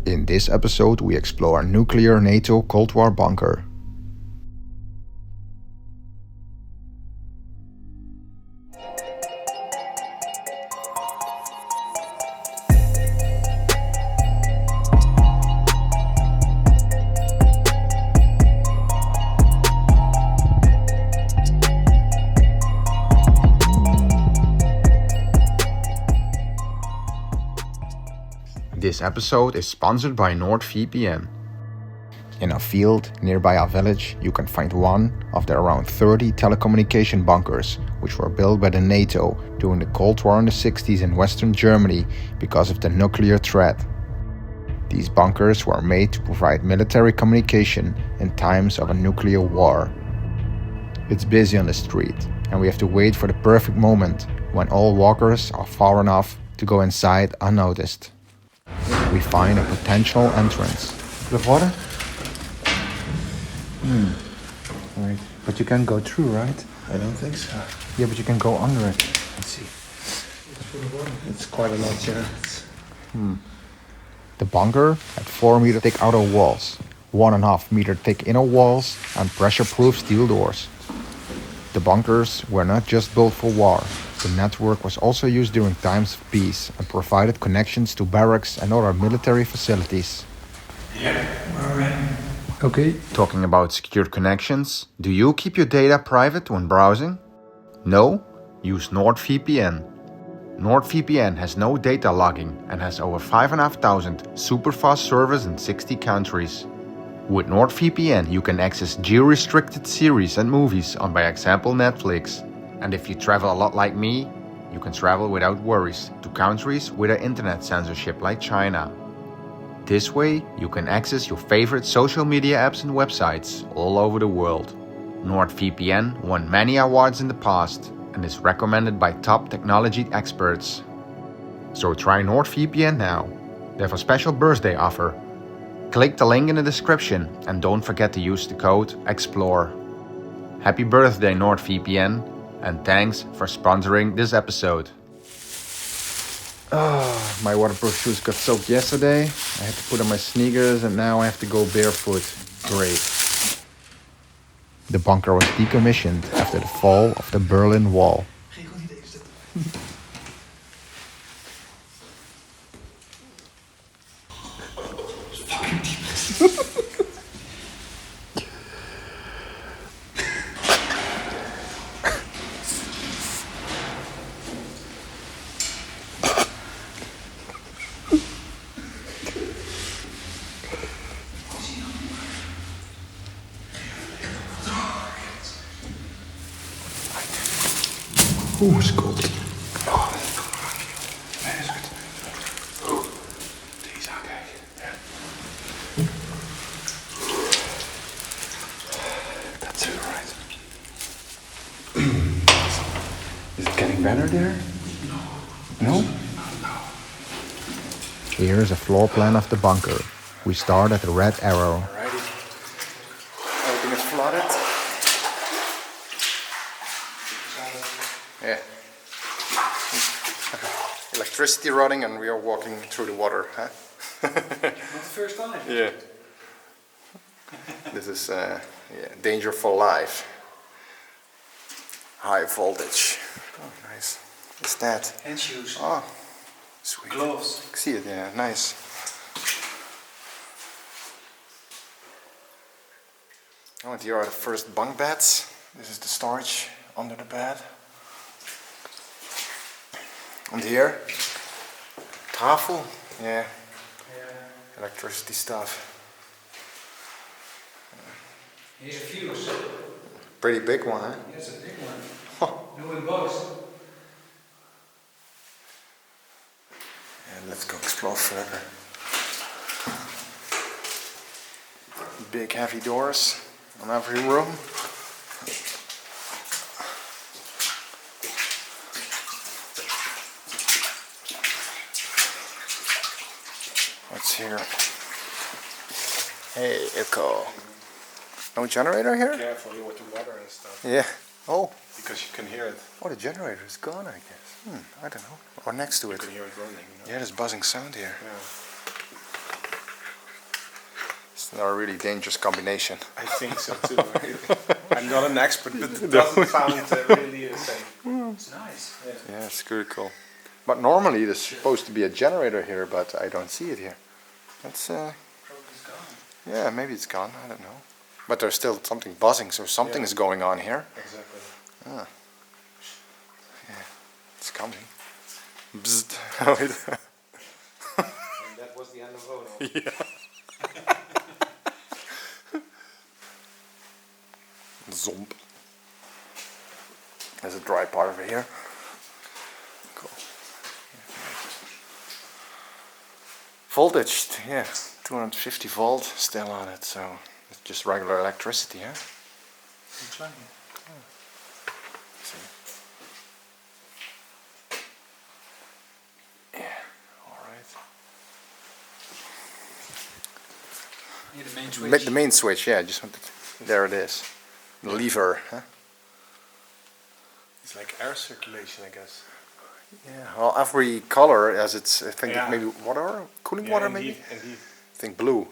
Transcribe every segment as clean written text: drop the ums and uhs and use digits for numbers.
In this episode, we explore nuclear NATO Cold War bunker. This episode is sponsored by NordVPN. In a field nearby our village, you can find one of the around 30 telecommunication bunkers which were built by the NATO during the Cold War in the 60s in Western Germany because of the nuclear threat. These bunkers were made to provide military communication in times of a nuclear war. It's busy on the street, and we have to wait for the perfect moment when all walkers are far enough to go inside unnoticed. We find a potential entrance. Of water? Right. But you can go through, right? I don't think so. Yeah, but you can go under it. Let's see. It's quite a lot, yeah. The bunker had 4 meter thick outer walls, 1.5 meter thick inner walls, and pressure-proof steel doors. The bunkers were not just built for war. The network was also used during times of peace and provided connections to barracks and other military facilities. Yeah, we're in. Okay. Talking about secure connections, do you keep your data private when browsing? No? Use NordVPN. NordVPN has no data logging and has over 5,500 super fast servers in 60 countries. With NordVPN, you can access geo-restricted series and movies on, by example, Netflix. And if you travel a lot like me, you can travel without worries to countries with an internet censorship like China. This way, you can access your favorite social media apps and websites all over the world. NordVPN won many awards in the past and is recommended by top technology experts. So try NordVPN now. They have a special birthday offer. Click the link in the description and don't forget to use the code EXPLORE. Happy birthday NordVPN, and thanks for sponsoring this episode. My waterproof shoes got soaked yesterday. I had to put on my sneakers and now I have to go barefoot. Great. The bunker was decommissioned after the fall of the Berlin Wall. Oeh, is koud. Deze kijk. That's it, right. Is it getting better there? No? No? Here is a floor plan of the bunker. We start at the red arrow. Alrighty. Everything is flooded. Yeah. Electricity running and we are walking through the water, huh? Not the first time. Yeah. This is danger for life. High voltage. Oh, nice. What's that? Hand shoes. Oh, sweet. Gloves. I see it, yeah, nice. Oh, and here are the first bunk beds. This is the storage under the bed. And here, tafel, yeah, electricity stuff. Here's a fuse. Pretty big one, huh? Here's a big one. New in both. And let's go explore further. Big heavy doors on every room. What's here? Hey, Echo. No generator here? Careful with the water and stuff. Yeah. Oh. Because you can hear it. Oh, the generator is gone, I guess. I don't know. Or next to You it. can hear it running. You know? Yeah, there's buzzing sound here. Yeah. It's not a really dangerous combination. I think so too. I'm not an expert, but it doesn't sound really safe. It's nice. Yeah, it's really cool. But normally there's supposed to be a generator here, but I don't see it here. That's Probably it's gone. yeah, maybe it's gone. I don't know. But there's still something buzzing, so something is going on here. Exactly. Ah. Yeah, it's coming. Bzzzt. And that was the end of Ono. Yeah. Zomp. There's a dry part over here. Cool. Voltage, yeah, 250 volt still on it, so it's just regular electricity, huh? Looks like it. Yeah, alright. Here the main switch. The main switch, yeah, just wanted to, there it is. The lever, huh? It's like air circulation, I guess. Yeah, well, every color has its, I think Yeah. maybe water, cooling Yeah, water indeed, maybe? Indeed. I think blue.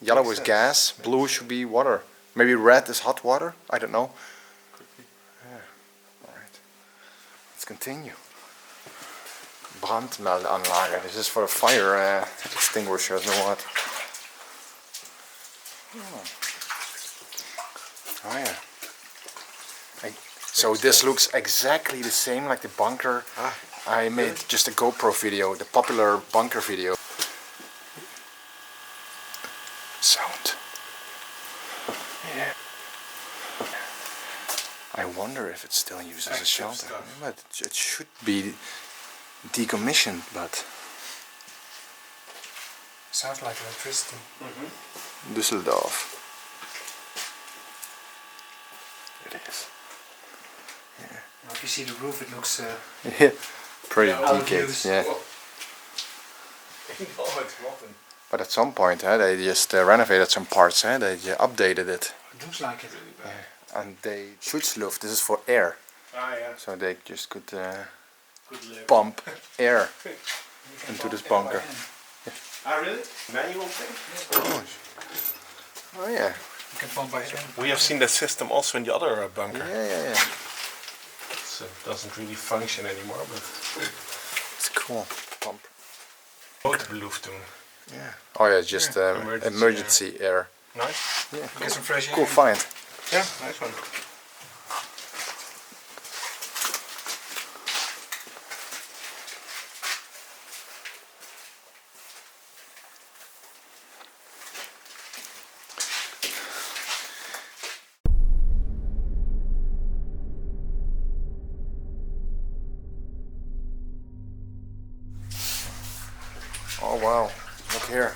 Yellow Makes is sense. gas, blue should be water. Maybe red is hot water, I don't know. Yeah, alright. Let's continue. Brandmeldanlage, this is for a fire extinguishers or what? Oh yeah. So this looks exactly the same like the bunker. I made just a GoPro video, the popular bunker video. Sound. Yeah. I wonder if it's still used as a shelter. But it should be decommissioned, but Sounds like electricity. Düsseldorf. It is. Now if you see the roof, it looks Yeah. Pretty out decayed, of use. yeah. Oh, it's rotten. But at some point, they just renovated some parts, they updated it. It looks like it. Really bad. And they Schutzluft, this is for air, Ah, yeah. so they just could Good live. pump air into this bunker. Ah, really? Manual thing? Oh yeah, You can pump by hand. We have seen that system also in the other bunker. yeah. So it doesn't really function anymore, but It's cool. Pump. Noodbeluftung. Yeah. Oh yeah, just emergency air. Nice. Yeah, Get some fresh air. cool find. Yeah, nice one. Oh wow, look here.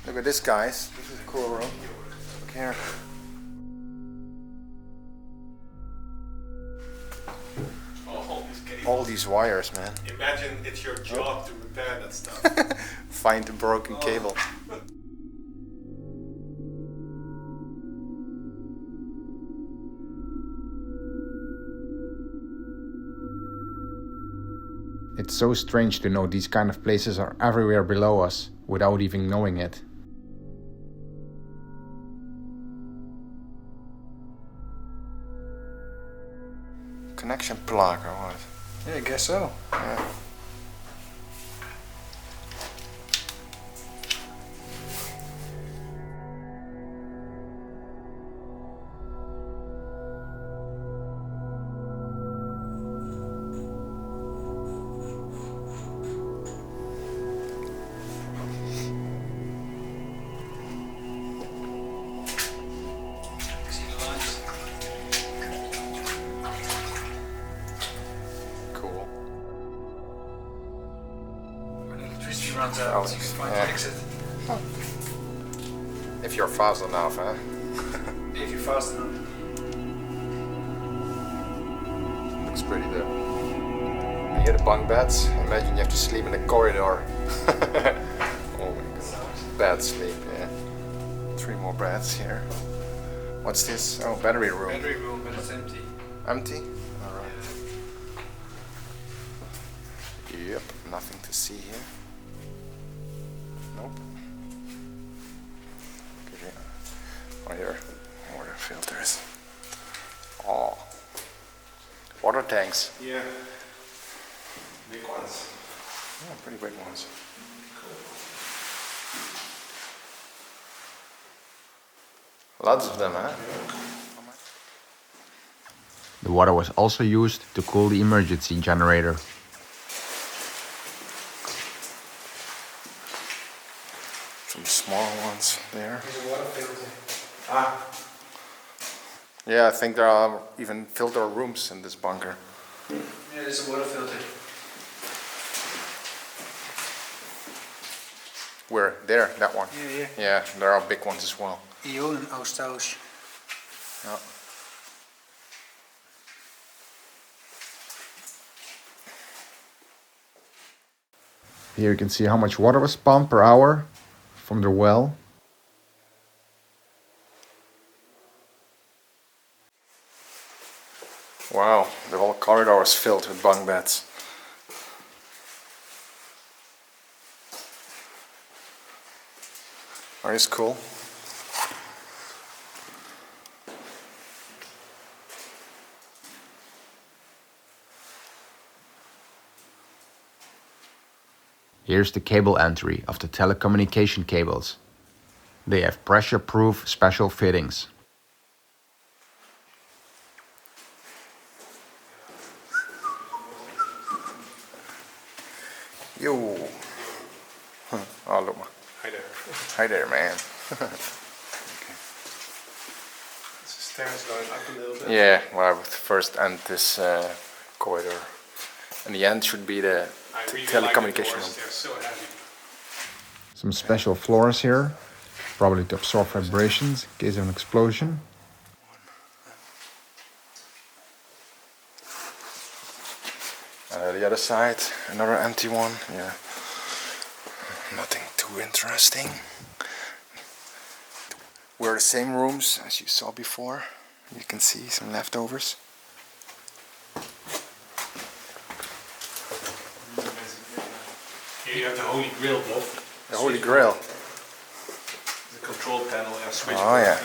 Look at this, guys. This is a cool room. Look here. All these wires, man. Imagine it's your job to repair that stuff. Find the broken cable. It's so strange to know these kind of places are everywhere below us without even knowing it. Connection plug or what? Yeah, I guess so. Yeah. See the lines? Cool. When electricity runs out, you can find Yeah. the exit. If you're fast enough, huh? If you're fast enough. Looks pretty though. You hear the bunk beds? Imagine you have to sleep in a corridor. Oh my god. Bad sleep, yeah. 3 more beds here. What's this? Oh, battery room. Battery room, but it's empty. Empty? Alright. Yep, nothing to see here. Nope. here. Water filters. Oh. Water tanks. Yeah. Big ones. Yeah, pretty big ones. Lots of them, huh? The water was also used to cool the emergency generator. Some small ones there. There's a water filter. Yeah, I think there are even filter rooms in this bunker. Yeah, there's a water filter. Where? There, that one. Yeah. Yeah, there are big ones as well. Ionenaustausch. Yeah. Here you can see how much water was pumped per hour from the well. Wow, the whole corridor is filled with bunk beds. Oh, it's cool. Here's the cable entry of the telecommunication cables. They have pressure-proof special fittings. Yo. Oh, look. Hi there. Hi there, man. There's stairs going up a little bit. Yeah, well, I would first end this corridor. And the end should be the I really telecommunication like the room. doors. They're so heavy. Some special floors here, probably to absorb vibrations in case of an explosion. The other side, another empty one. Yeah, nothing too interesting. We're the same rooms as you saw before. You can see some leftovers. Here you have the Holy Grail, Bob. The Holy Grail. The control panel and switch. Oh yeah.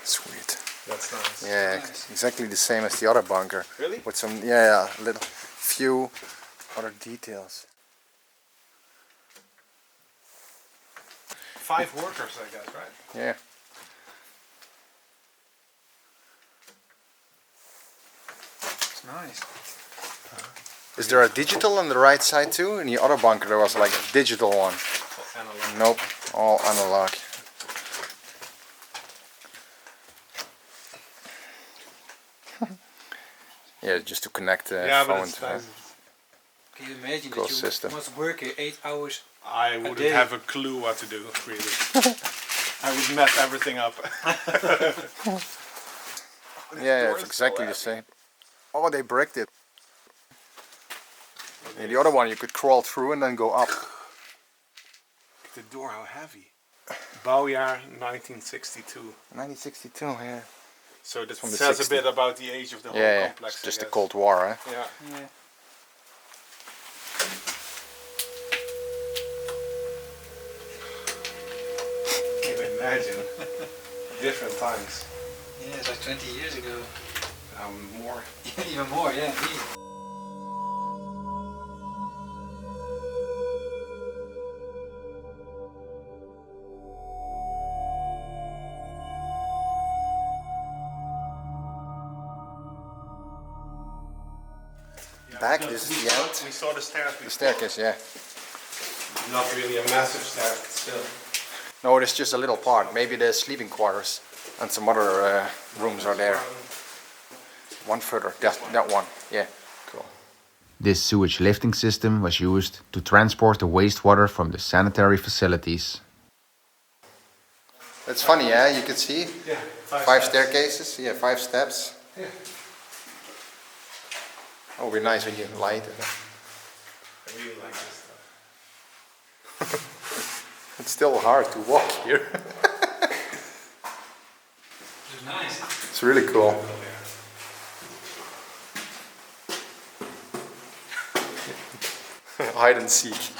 Sweet. That's nice. Yeah, exactly the same as the other bunker. Really? With some, little few other details. 5 workers, I guess, right? Yeah. It's nice. Is there a digital on the right side too? In the other bunker there was like a digital one. Analog. Nope, all analog. Yeah, just to connect the Yeah, but phone it's to nice. Can you imagine Cool that you system. must work here 8 hours? I wouldn't day. have a clue what to do, really. I would mess everything up. Yeah, it's exactly the same. Oh, they bricked it. And the other one you could crawl through and then go up. The door, how heavy. Bouwjaar 1962. 1962, yeah. So that From the says 60s. a bit about the age of the whole Yeah, complex. it's I just the guess. Cold War, eh? Yeah. Yeah. Can you imagine? Different times. Yeah, it's like 20 years ago. More. Even more, yeah. Indeed. Back, this is the end. We saw the stairs before. The staircase, yeah. Not really a massive stair, but still. No, it's just a little part. Maybe the sleeping quarters and some other rooms are there. One further, that one, yeah. Cool. This sewage lifting system was used to transport the wastewater from the sanitary facilities. It's funny, yeah, you can see Yeah, 5 steps. staircases, yeah, 5 steps. Yeah. Oh, it'd be nice when you light it. I really like this stuff. It's still hard to walk here. It's nice. It's really cool. Hide and seek.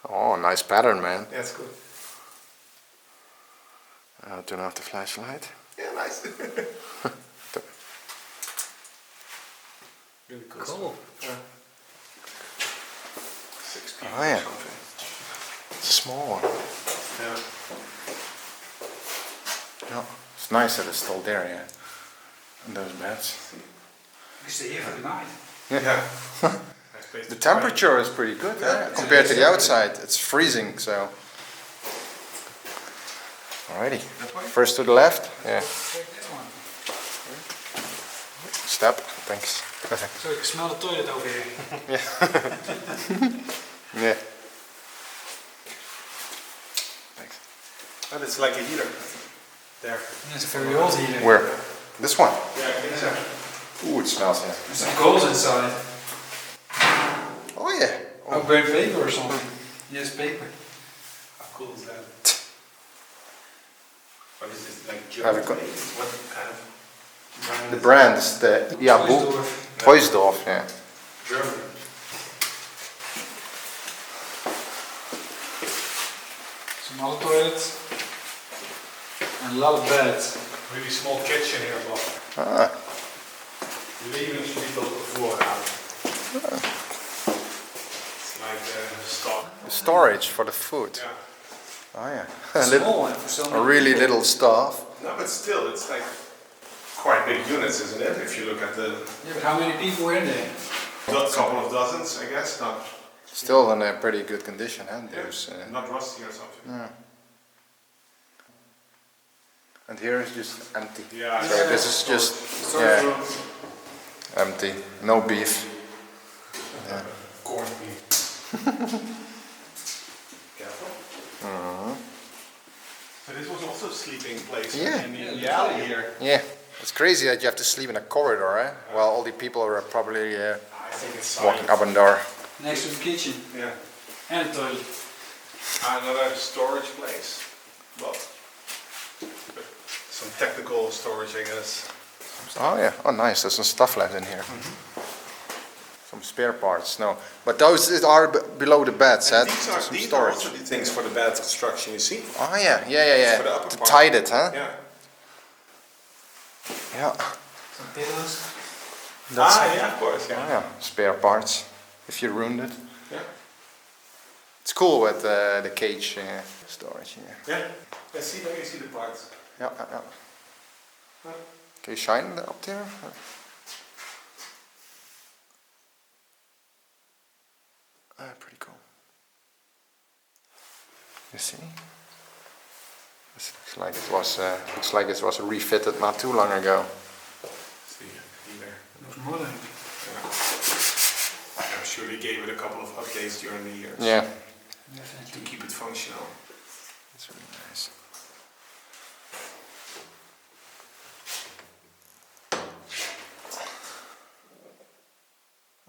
Oh, nice pattern, man. That's good. I'll turn off the flashlight. Yeah, nice. Really cool. Cool. Yeah. 6 people Oh, yeah. or something. It's a small one. Yeah. Yeah. It's nice that it's still there, yeah. And those beds. You stay here for the night. Yeah. Nice place The to try. temperature is pretty good Yeah. compared to the outside. It's freezing, so. Alrighty. First to the left. Yeah. Take this one. Step. Thanks. So you can smell the toilet over here. Yeah. Thanks. And it's like a heater. There. It's a very old heater. Where? This one. Yeah, I think so. Ooh, it smells, yeah. There's some coals inside. Oh, yeah. Oh, burnt paper or something. Yes, paper. How cool is that? What is this, like Have German it got- made? What kind of brand The is brand is the Toysdorf, yeah. it? German. Some other toilets. And a lot of beds. Really small kitchen here, Bob. Ah, Levensmittel voorraad. It's like stock. the storage for the food. Yeah. Oh, yeah. A A, small one for some. a really little stuff. No, but still, it's like quite big units, isn't it? If you look at the Yeah, but how many people were in there? couple of dozens, I guess. Not Still in a pretty good condition, huh? There's, not rusty or something. yeah. And here is just empty. Yeah. So this is just yeah, empty. No beef. Corned beef. Careful. So this was also a sleeping place Yeah. in the alley here. Yeah. It's crazy that you have to sleep in a corridor, eh? While all the people are probably I think it's walking science. up and down. Next to the kitchen. Yeah. And a toilet. Another storage place. Well, some technical storage, I guess. Oh yeah, oh nice, there's some stuff left in here. Some spare parts, no. But those are below the beds, And huh? these are Some also storage. the things for the bed construction, you see? Oh yeah, yeah. For the upper To part. tide it, huh? Yeah. Yeah. Some pillows. Yeah, of course, Oh yeah. yeah, spare parts, if you ruined it. Yeah. It's cool with the cage storage here. Yeah. Let's see, there you see the parts. Yeah. Can you shine it up there? Pretty cool. You see? This looks like it was refitted not too long ago. See, here. Looks modern. I'm sure they gave it a couple of updates during the years. Yeah. To Definitely. keep it functional. That's really nice.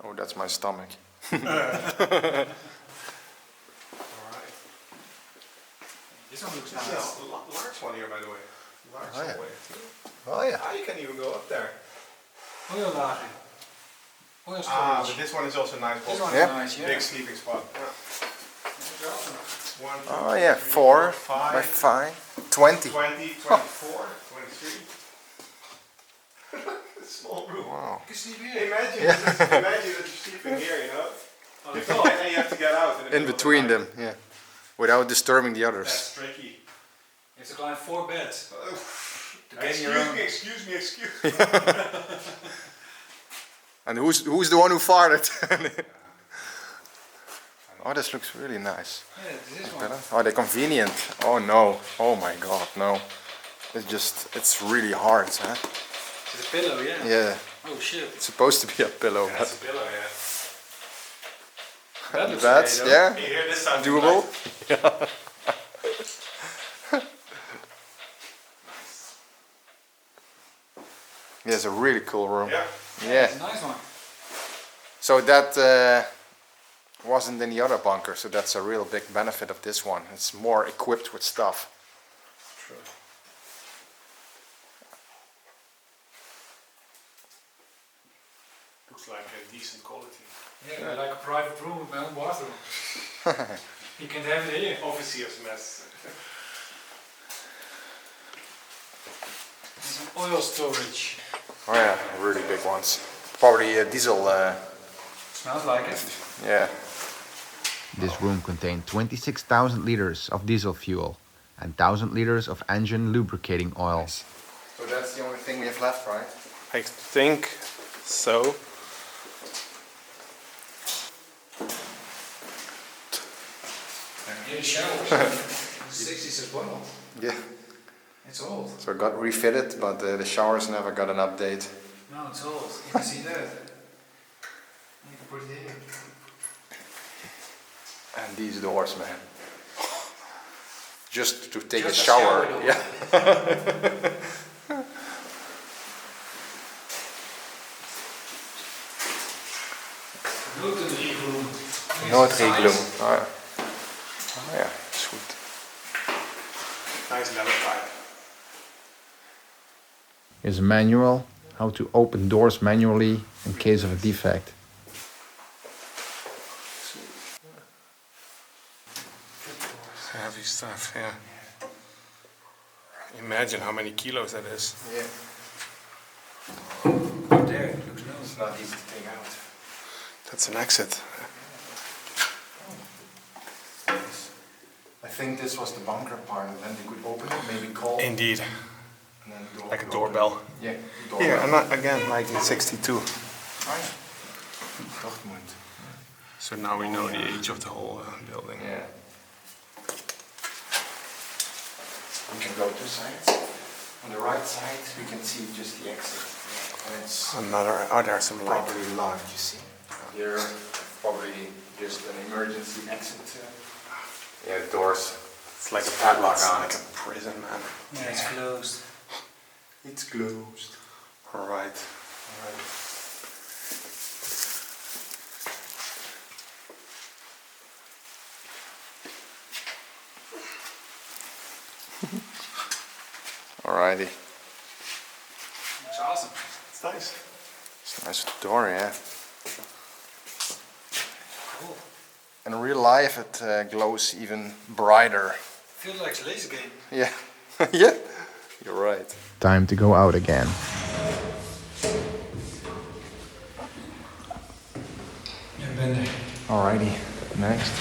Oh, that's my stomach. Alright. This one looks This nice. is a large one here, by the way. Large Oh, yeah. hallway. Oh yeah. Ah, you can even go up there. Oillagen. Oil Ah, but storage. this one is also nice. This Bob. one Yeah. is nice, yeah. Big sleeping spot. Yeah. One, two, Oh yeah, three, 4 4, by 5, 5, 20. 20, 24, 23. Small room. Wow. You can sleep here. Imagine that you're sleeping here, you know? On the top. And then you have to get out. In between them, yeah. Without disturbing the others. That's tricky. You have to climb 4 beds. To get Excuse your own. me, excuse me, excuse me. And who's the one who farted? Oh, this looks really nice. Yeah, this one. Oh, they're convenient. Oh no. Oh my god, no. It's really hard, huh? It's a pillow, yeah. Yeah. Oh shit. It's supposed to be a pillow, That's but a pillow, yeah. That looks that's, okay, though. yeah, You hear this sound? doable. Yeah, it's a really cool room. Yeah. Yeah. It's a nice one. So that wasn't in the other bunker, so that's a real big benefit of this one. It's more equipped with stuff. True. Looks like a decent quality. Yeah, like a private room with my own bathroom. You can't have it here. Officier's mess. oil storage. Oh yeah, really big ones. Probably diesel. Smells like it. Yeah. This room contained 26,000 liters of diesel fuel and 1,000 liters of engine lubricating oil. So that's the only thing we have left, right? I think so. Near the shower. 60s as well. Yeah. It's old. So it got refitted, but the showers never got an update. No, it's old. You can see that. You can put it here. And these doors, man. Just to take Just a a shower. shower door. Yeah. Notenregelung. Noodregelung. Oh ja. Oh ja, is goed. Nice leather pipe. Here's a manual how to open doors manually in case of a defect. Heavy stuff, yeah. Imagine how many kilos that is. Yeah. There, it looks new. It's not easy to take out. That's an exit. I think this was the bunker part, and then they could open it, maybe call. Indeed. And then the door Like a would doorbell. open. Yeah, doorbell. Here, and not, again, 1962. Right. Dortmund. So now we know the age of the whole building. Yeah. We can go two sides. On the right side, we can see just the exit. And it's Another, oh, there's some light. properly locked, you see. Here, probably just an emergency exit. Yeah, the doors. It's like a padlock it's on like it. a prison, man. Yeah, it's closed. It's closed. All right. Alrighty. It's awesome. It's nice. It's a nice door, yeah. Cool. In real life, it glows even brighter. Feels like a laser game. Yeah. Yeah. You're right. Time to go out again. Yeah, ben. Alrighty. Next.